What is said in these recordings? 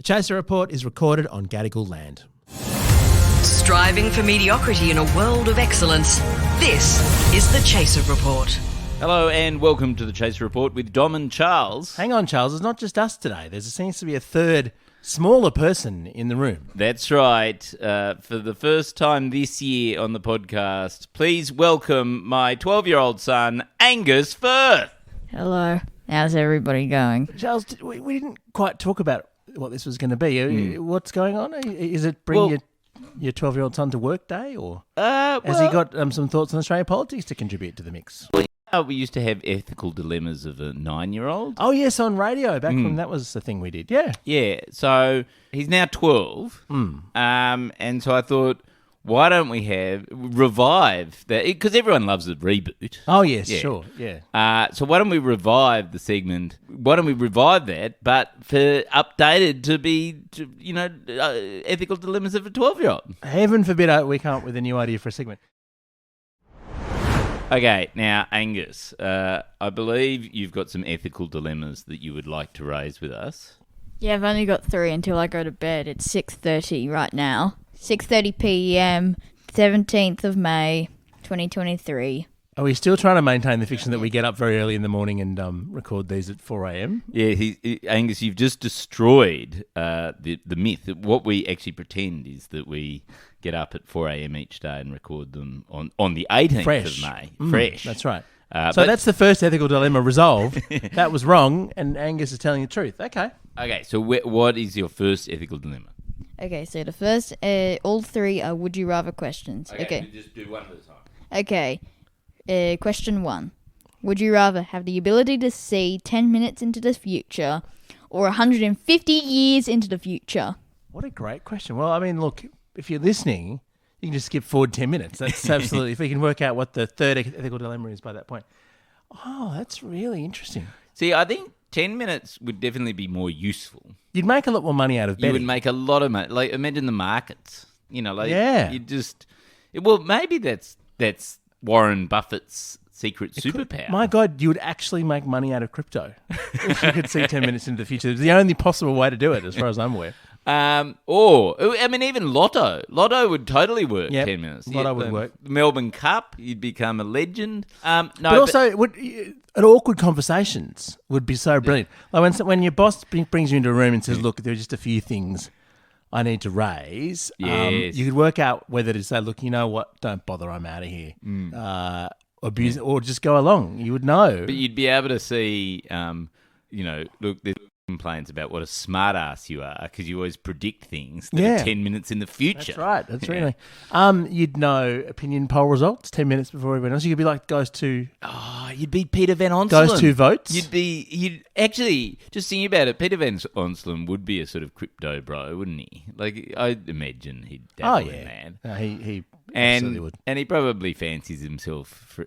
Chaser Report is recorded on Gadigal land. Striving for mediocrity in a world of excellence. This is the Chaser Report. Hello and welcome to the Chaser Report with Dom and Charles. Hang on, Charles. It's not just us today. There seems to be a third, smaller person in the room. That's right. For the first time this year on the podcast, please welcome my 12-year-old son, Angus Firth. Hello. How's everybody going? Charles, we didn't quite talk about what this was going to be. What's going on? Is it bring your 12-year-old son to work day, or has he got some thoughts on Australian politics to contribute to the mix? We used to have ethical dilemmas of a 9-year-old. Oh, yes, on radio, back when that was the thing we did, yeah. Yeah, so he's now 12, and so I thought, why don't we revive that? Because everyone loves a reboot. Oh, yes, Yeah. sure, yeah. So why don't we revive the segment? Why don't we revive that, but for updated to be, ethical dilemmas of a 12-year-old? Heaven forbid we come up with a new idea for a segment. Okay, now, Angus, I believe you've got some ethical dilemmas that you would like to raise with us. Yeah, I've only got 3 until I go to bed. It's 6:30 right now. 6:30 p.m., 17th of May, 2023. Are we still trying to maintain the fiction that we get up very early in the morning and record these at 4 a.m? Yeah, Angus, you've just destroyed the myth. What we actually pretend is that we get up at 4 a.m. each day and record them on the 18th of May. Fresh. That's right. But that's the first ethical dilemma resolved. That was wrong, and Angus is telling the truth. Okay. Okay, so what is your first ethical dilemma? Okay, so the first, all 3 are would you rather questions. Okay. Just do one at a time. Okay. Question 1. Would you rather have the ability to see 10 minutes into the future or 150 years into the future? What a great question. Well, I mean, look, if you're listening, you can just skip forward 10 minutes. That's absolutely, if we can work out what the third ethical dilemma is by that point. Oh, that's really interesting. See, I think 10 minutes would definitely be more useful. You'd make a lot more money out of betting. You would make a lot of money. Like, imagine the markets. Yeah. You just... Well, maybe that's Warren Buffett's secret superpower. My God, you would actually make money out of crypto if you could see 10 minutes into the future. It's the only possible way to do it, as far as I'm aware. Even Lotto. Lotto would totally work. Yep. 10 minutes. Lotto would work. Melbourne Cup, you'd become a legend. But also, awkward conversations would be so brilliant. Like when your boss brings you into a room and says, "Look, there are just a few things I need to raise." Yes. You could work out whether to say, "Look, you know what? Don't bother. I'm out of here." Abuse it, or just go along. You would know. But you'd be able to see, look, there's complaints about what a smart ass you are because you always predict things that are 10 minutes in the future. That's right. That's really. You'd know opinion poll results 10 minutes before everyone else. You could be like, goes to. Oh, you'd be Peter Van Onselen. Goes to votes. You'd actually, just thinking about it, Peter Van Onselen would be a sort of crypto bro, wouldn't he? Like, I imagine he'd dabble in that. No, he absolutely would. And he probably fancies himself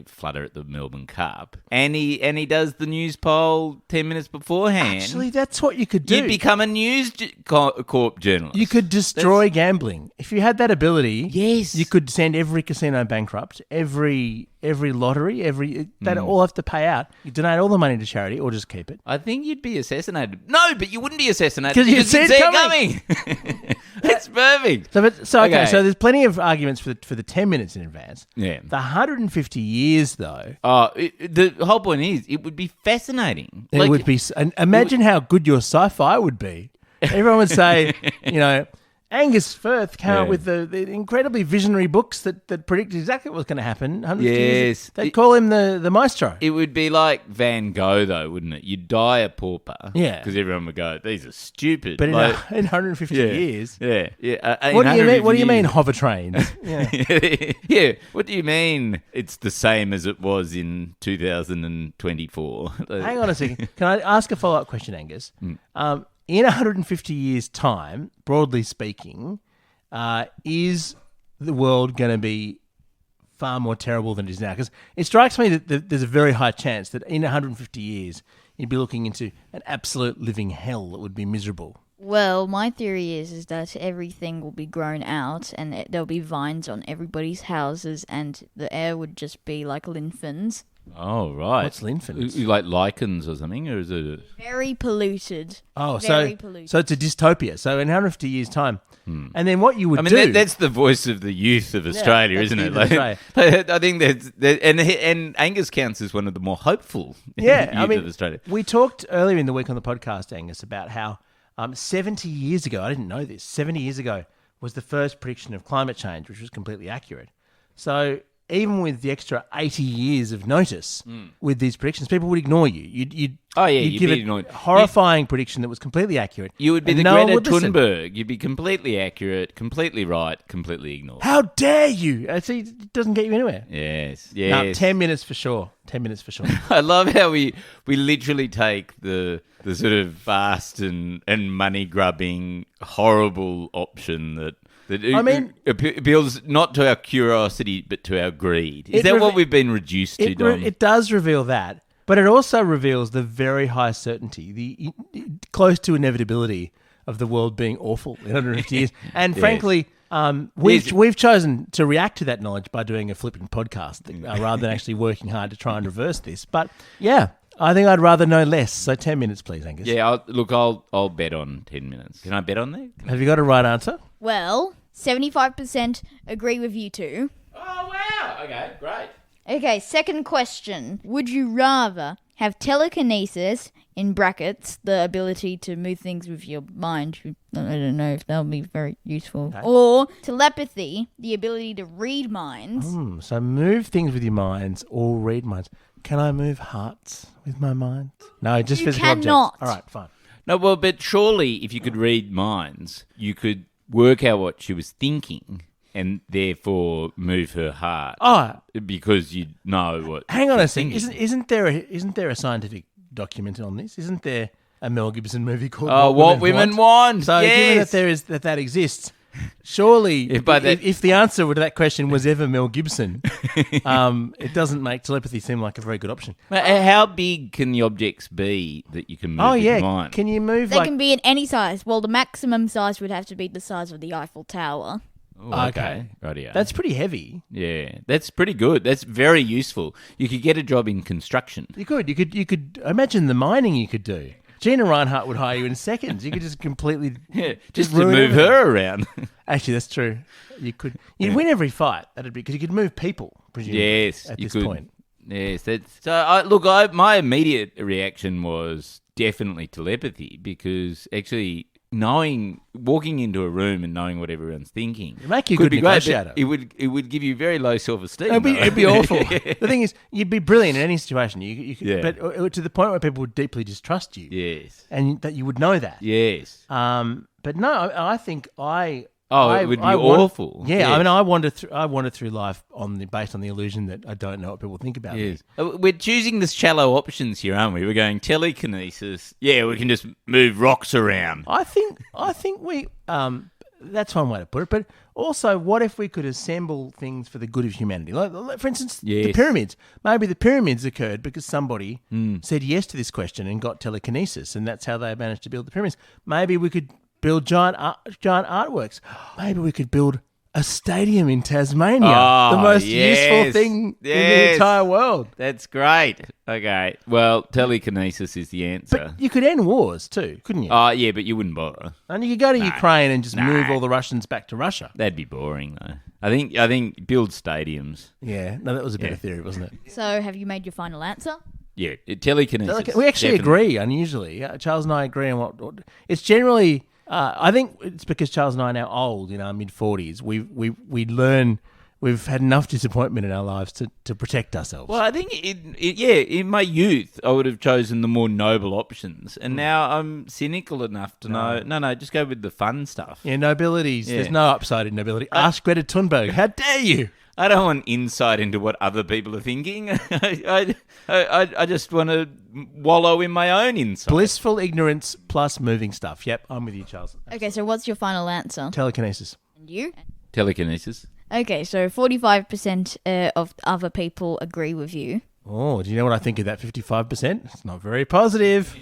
flutter at the Melbourne Cup. And he does the news poll 10 minutes beforehand. Actually, that's what you could do. You'd become a news corp journalist. You could destroy gambling. If you had that ability, yes, you could send every casino bankrupt, every lottery, they'd all have to pay out. You donate all the money to charity or just keep it. I think you'd be assassinated. No, but you wouldn't be assassinated because you'd see it coming. It's perfect. So there's plenty of arguments for the 10 minutes in advance. Yeah. The 150 years, though. The whole point is it would be fascinating. It would be. And imagine how good your sci-fi would be. Everyone would say, Angus Firth came up with the incredibly visionary books that predicted exactly what was going to happen. 150 years. They'd call him the maestro. It would be like Van Gogh, though, wouldn't it? You'd die a pauper. Yeah. Because everyone would go, these are stupid. But in 150 years. Yeah. What do you mean hover trains? Yeah. What do you mean it's the same as it was in 2024? Hang on a second. Can I ask a follow-up question, Angus? In 150 years' time, broadly speaking, is the world going to be far more terrible than it is now? Because it strikes me that there's a very high chance that in 150 years, you'd be looking into an absolute living hell that would be miserable. Well, my theory is that everything will be grown out and there'll be vines on everybody's houses and the air would just be like linfins. Oh, right. What's infinite? You like lichens or something, or is it? Very polluted. Oh, Very polluted. so it's a dystopia. So in 150 years' time, and then what you would I mean, do? that's the voice of the youth of Australia, that's isn't the it? youth of Australia. I think and Angus counts as one of the more hopeful Yeah, youth I mean, of Australia. we talked earlier in the week on the podcast, Angus, about how 70 years ago, I didn't know this, 70 years ago was the first prediction of climate change, which was completely accurate. So even with the extra 80 years of notice with these predictions, people would ignore you. You'd give be a ignored. horrifying prediction that was completely accurate. You would be and the no one Greta would listen. Thunberg. You'd be completely accurate, completely right, completely ignored. How dare you? See, it doesn't get you anywhere. Yes, No, yes. 10 minutes for sure. 10 minutes for sure. I love how we literally take the sort of vast and money grubbing horrible option that I mean, appeals not to our curiosity but to our greed. Is that what we've been reduced to, Dom? It does reveal that, but it also reveals the very high certainty, the close to inevitability of the world being awful in 150 years. And Yes. frankly, we've chosen to react to that knowledge by doing a flipping podcast rather than actually working hard to try and reverse this. But yeah, I think I'd rather know less. So 10 minutes, please, Angus. Yeah, I'll bet on 10 minutes. Can I bet on that? Have you got a right answer? Well, 75% agree with you too. Oh, wow. Okay, great. Okay, second question. Would you rather have telekinesis, in brackets, the ability to move things with your mind? I don't know if that'll be very useful. Okay. Or telepathy, the ability to read minds. So move things with your minds or read minds. Can I move hearts with my mind? No, just You physical cannot. objects. All right, fine. No, well, but surely if you could read minds, you could work out what she was thinking and therefore move her heart. Oh, Because you know what. hang on a she's second. thinking. Isn't there a scientific document on this? Isn't there a Mel Gibson movie called Oh, what women want? So Yes. given that exists, surely But if the answer to that question was ever Mel Gibson, it doesn't make telepathy seem like a very good option. How big can the objects be that you can move with your mind? Can you move They like? can be in any size. Well, the maximum size would have to be the size of the Eiffel Tower. Oh, Okay. Rightio. That's pretty heavy. Yeah, that's pretty good. That's very useful. You could get a job in construction. You could imagine the mining you could do. Gina Reinhardt would hire you in seconds. You could just completely Just to ruin move everything. her around. Actually, that's true. You'd win every fight. That'd be because you could move people. Presumably, Yes, at you this could. point. Yes, that's so. My immediate reaction was definitely telepathy because actually walking into a room and knowing what everyone's thinking, It'd make you a could good be great. But negotiator. it would give you very low self-esteem. It'd be awful. The thing is, you'd be brilliant in any situation. You could, Yeah. but to the point where people would deeply distrust you, Yes. and that you would know that. Yes. But no, I think I. Oh, I, it would be I want- awful. Yeah, Yes. I mean, I wandered through life based on the illusion that I don't know what people think about me. Yes. We're choosing the shallow options here, aren't we? We're going telekinesis. Yeah, we can just move rocks around. I think we. That's one way to put it. But also, what if we could assemble things for the good of humanity? Like for instance, the Yes. pyramids. Maybe the pyramids occurred because somebody said yes to this question and got telekinesis, and that's how they managed to build the pyramids. Maybe we could build giant artworks. Maybe we could build a stadium in Tasmania. Oh, the most yes. useful thing in the Yes. entire world. That's great. Okay. Well, telekinesis is the answer. But you could end wars too, couldn't you? Oh, yeah, but you wouldn't bother. And you could go to Ukraine and just move all the Russians back to Russia. That'd be boring, though. I think build stadiums. Yeah, no, that was a better theory, wasn't it? So, have you made your final answer? Yeah, telekinesis. We actually definitely. agree, unusually. Charles and I agree on what it's generally. I think it's because Charles and I are now old, in our mid-40s. We learn we've had enough disappointment in our lives to protect ourselves. Well, I think in my youth, I would have chosen the more noble options, and now I'm cynical enough to know. No, just go with the fun stuff. Yeah, nobilities. Yeah. There's no upside in nobility. Ask Greta Thunberg. How dare you? I don't want insight into what other people are thinking. I just want to wallow in my own insight. Blissful ignorance plus moving stuff. Yep, I'm with you, Charles. Okay, so what's your final answer? Telekinesis. And you? Telekinesis. Okay, so 45% of other people agree with you. Oh, do you know what I think of that 55%? It's not very positive.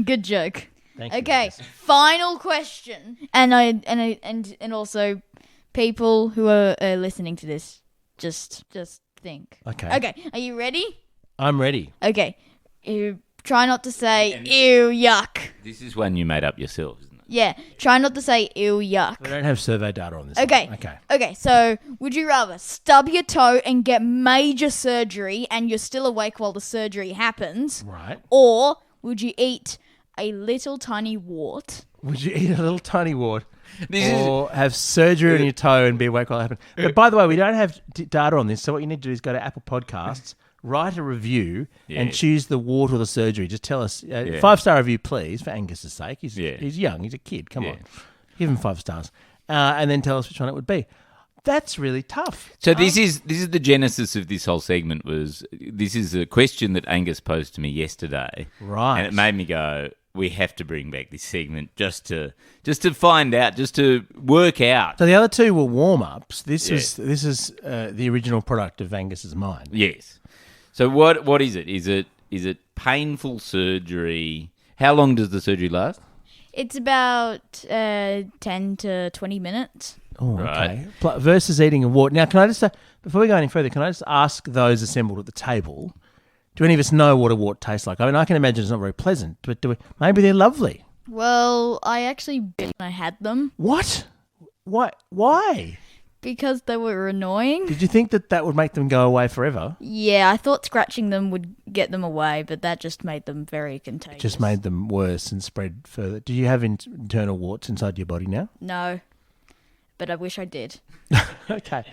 Good joke. Thank you. Okay, final question. And also people who are listening to this, just think. Okay. Okay, are you ready? I'm ready. Okay. You try not to say, ew, yuck. This is one you made up yourself, isn't it? Yeah, try not to say, ew, yuck. We don't have survey data on this. Okay. one. Okay. Okay, so would you rather stub your toe and get major surgery and you're still awake while the surgery happens? Right. Or would you eat a little tiny wart? Would you eat a little tiny wart or have surgery on your toe and be awake while it happens? But by the way, we don't have data on this, so what you need to do is go to Apple Podcasts, write a review, and choose the wart or the surgery. Just tell us, 5-star review, please, for Angus's sake. He's young, he's a kid. Come on, give him 5 stars, and then tell us which one it would be. That's really tough. So this is the genesis of this whole segment. This is a question that Angus posed to me yesterday, right? And it made me go, we have to bring back this segment just to find out, just to work out. So the other two were warm-ups. This is the original product of Angus's mind. Yes. So what is it? Is it painful surgery? How long does the surgery last? It's about 10 to 20 minutes. Oh, okay. Versus eating a wart. Now, can I just before we go any further, can I just ask those assembled at the table, do any of us know what a wart tastes like? I mean, I can imagine it's not very pleasant, but maybe they're lovely. Well, I actually bit when I had them. What? Why? Because they were annoying. Did you think that would make them go away forever? Yeah, I thought scratching them would get them away, but that just made them very contagious. Just made them worse and spread further. Do you have internal warts inside your body now? No, but I wish I did. Okay.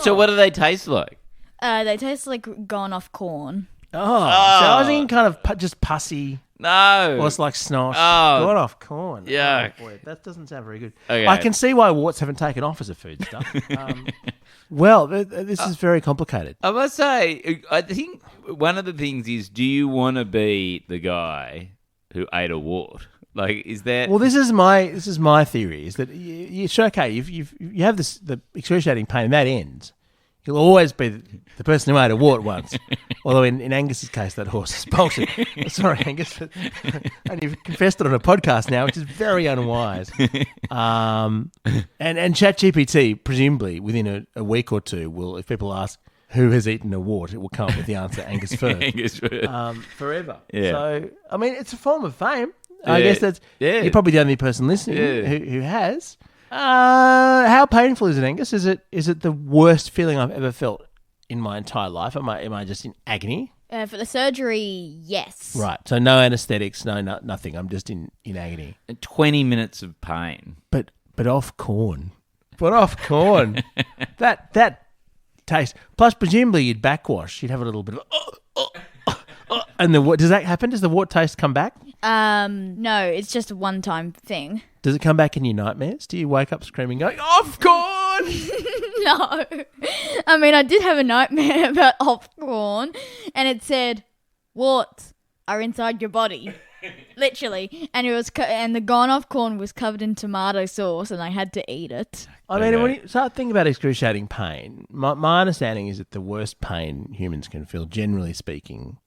So what do they taste like? They taste like gone off corn. So I was thinking kind of just pussy. No. Or it's like snosh. Oh. Gone off corn. Yuck. Oh, boy, that doesn't sound very good. Okay. I can see why warts haven't taken off as a food stuff. Well, this is very complicated. I must say, I think one of the things is, do you want to be the guy who ate a wart? Like, is that? Well, this is my theory. Is that you have the excruciating pain and that ends. You'll always be the person who ate a wart once. Although in Angus's case, that horse is bolted. Sorry, Angus, but and you've confessed it on a podcast now, which is very unwise. And ChatGPT, presumably within a week or two, will, if people ask who has eaten a wart, it will come up with the answer, Angus Firth. Angus Firth. Forever. Yeah. So, I mean, it's a form of fame. I guess you're probably the only person listening who has. How painful is it, Angus? Is it the worst feeling I've ever felt in my entire life? Am I just in agony? For the surgery, yes. Right. So no anesthetics, nothing. I'm just in agony. 20 minutes of pain. But off corn. But off corn. that taste. Plus, presumably you'd backwash. You'd have a little bit of and does that happen? Does the wart taste come back? No, it's just a one-time thing. Does it come back in your nightmares? Do you wake up screaming, going, off corn? No. I mean, I did have a nightmare about off corn, and it said, warts are inside your body. Literally. And it was and the gone off corn was covered in tomato sauce, and I had to eat it. I mean, when you start thinking about excruciating pain, my understanding is that the worst pain humans can feel, generally speaking,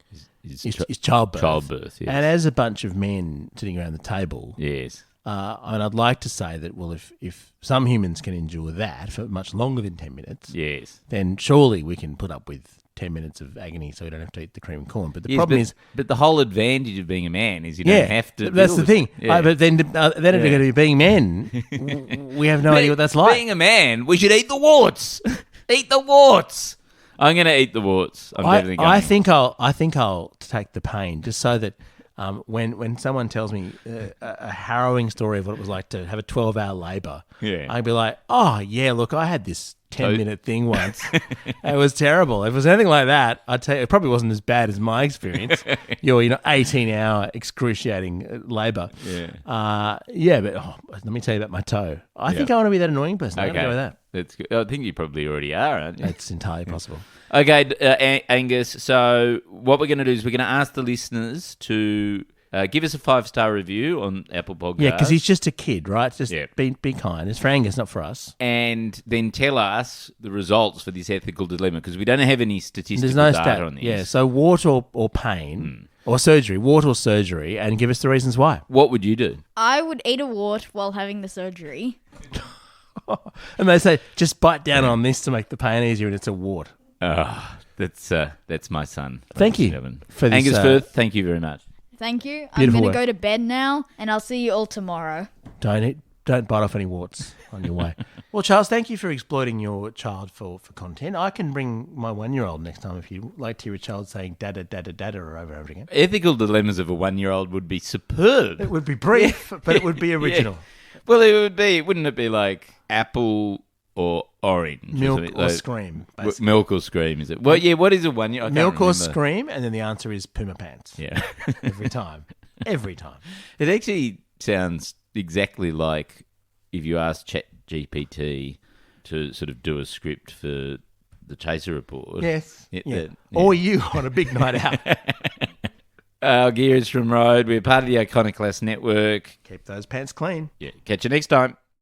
is childbirth. Childbirth, yes. And as a bunch of men sitting around the table, yes. And I'd like to say that, well, if some humans can endure that for much longer than 10 minutes, yes, then surely we can put up with 10 minutes of agony so we don't have to eat the cream and corn. But the problem is... But the whole advantage of being a man is you don't have to... That's the thing. Yeah. But then it's going to be being men, we have no idea what that's like. Being a man, we should eat the warts. Eat the warts. I'm going to eat the warts. I think I'll take the pain just so that when someone tells me a harrowing story of what it was like to have a 12-hour labour, I'd be like, oh, yeah, look, I had this 10-minute thing once. It was terrible. If it was anything like that, I'd tell you, it probably wasn't as bad as my experience. Your 18-hour excruciating labour. But let me tell you about my toe. I think I want to be that annoying person. I'm going to go with that. That's good. I think you probably already are, aren't you? That's entirely possible. Okay, Angus, so what we're going to do is we're going to ask the listeners to give us a 5-star review on Apple Podcasts. Yeah, because he's just a kid, right? Just be kind. It's for Angus, not for us. And then tell us the results for this ethical dilemma, because we don't have any statistical There's no data on this. Yeah, so wart or pain or surgery, wart or surgery, and give us the reasons why. What would you do? I would eat a wart while having the surgery. And they say, just bite down on this to make the pain easier, and it's a wart. That's my son. Thank you for this, Angus Firth, thank you very much. Thank you. I'm Beautiful going to work. go to bed now, and I'll see you all tomorrow. Don't bite off any warts on your way. Well, Charles, thank you for exploiting your child for content. I can bring my 1-year-old next time if you like to hear a child saying dada, dada, dada over and over again. Ethical dilemmas of a 1-year-old would be superb. It would be brief, but it would be original. Yeah. Well, wouldn't it be like apple or orange? Milk or scream, basically. Milk or scream, is it? Well, yeah, what is a 1-year-old? Milk or scream, and then the answer is Puma Pants. Yeah. Every time. Every time. It actually sounds exactly like if you ask ChatGPT to sort of do a script for the Chaser Report. Yes. Or you on a big night out. Our gear is from Road. We're part of the Iconoclast Network. Keep those pants clean. Yeah. Catch you next time.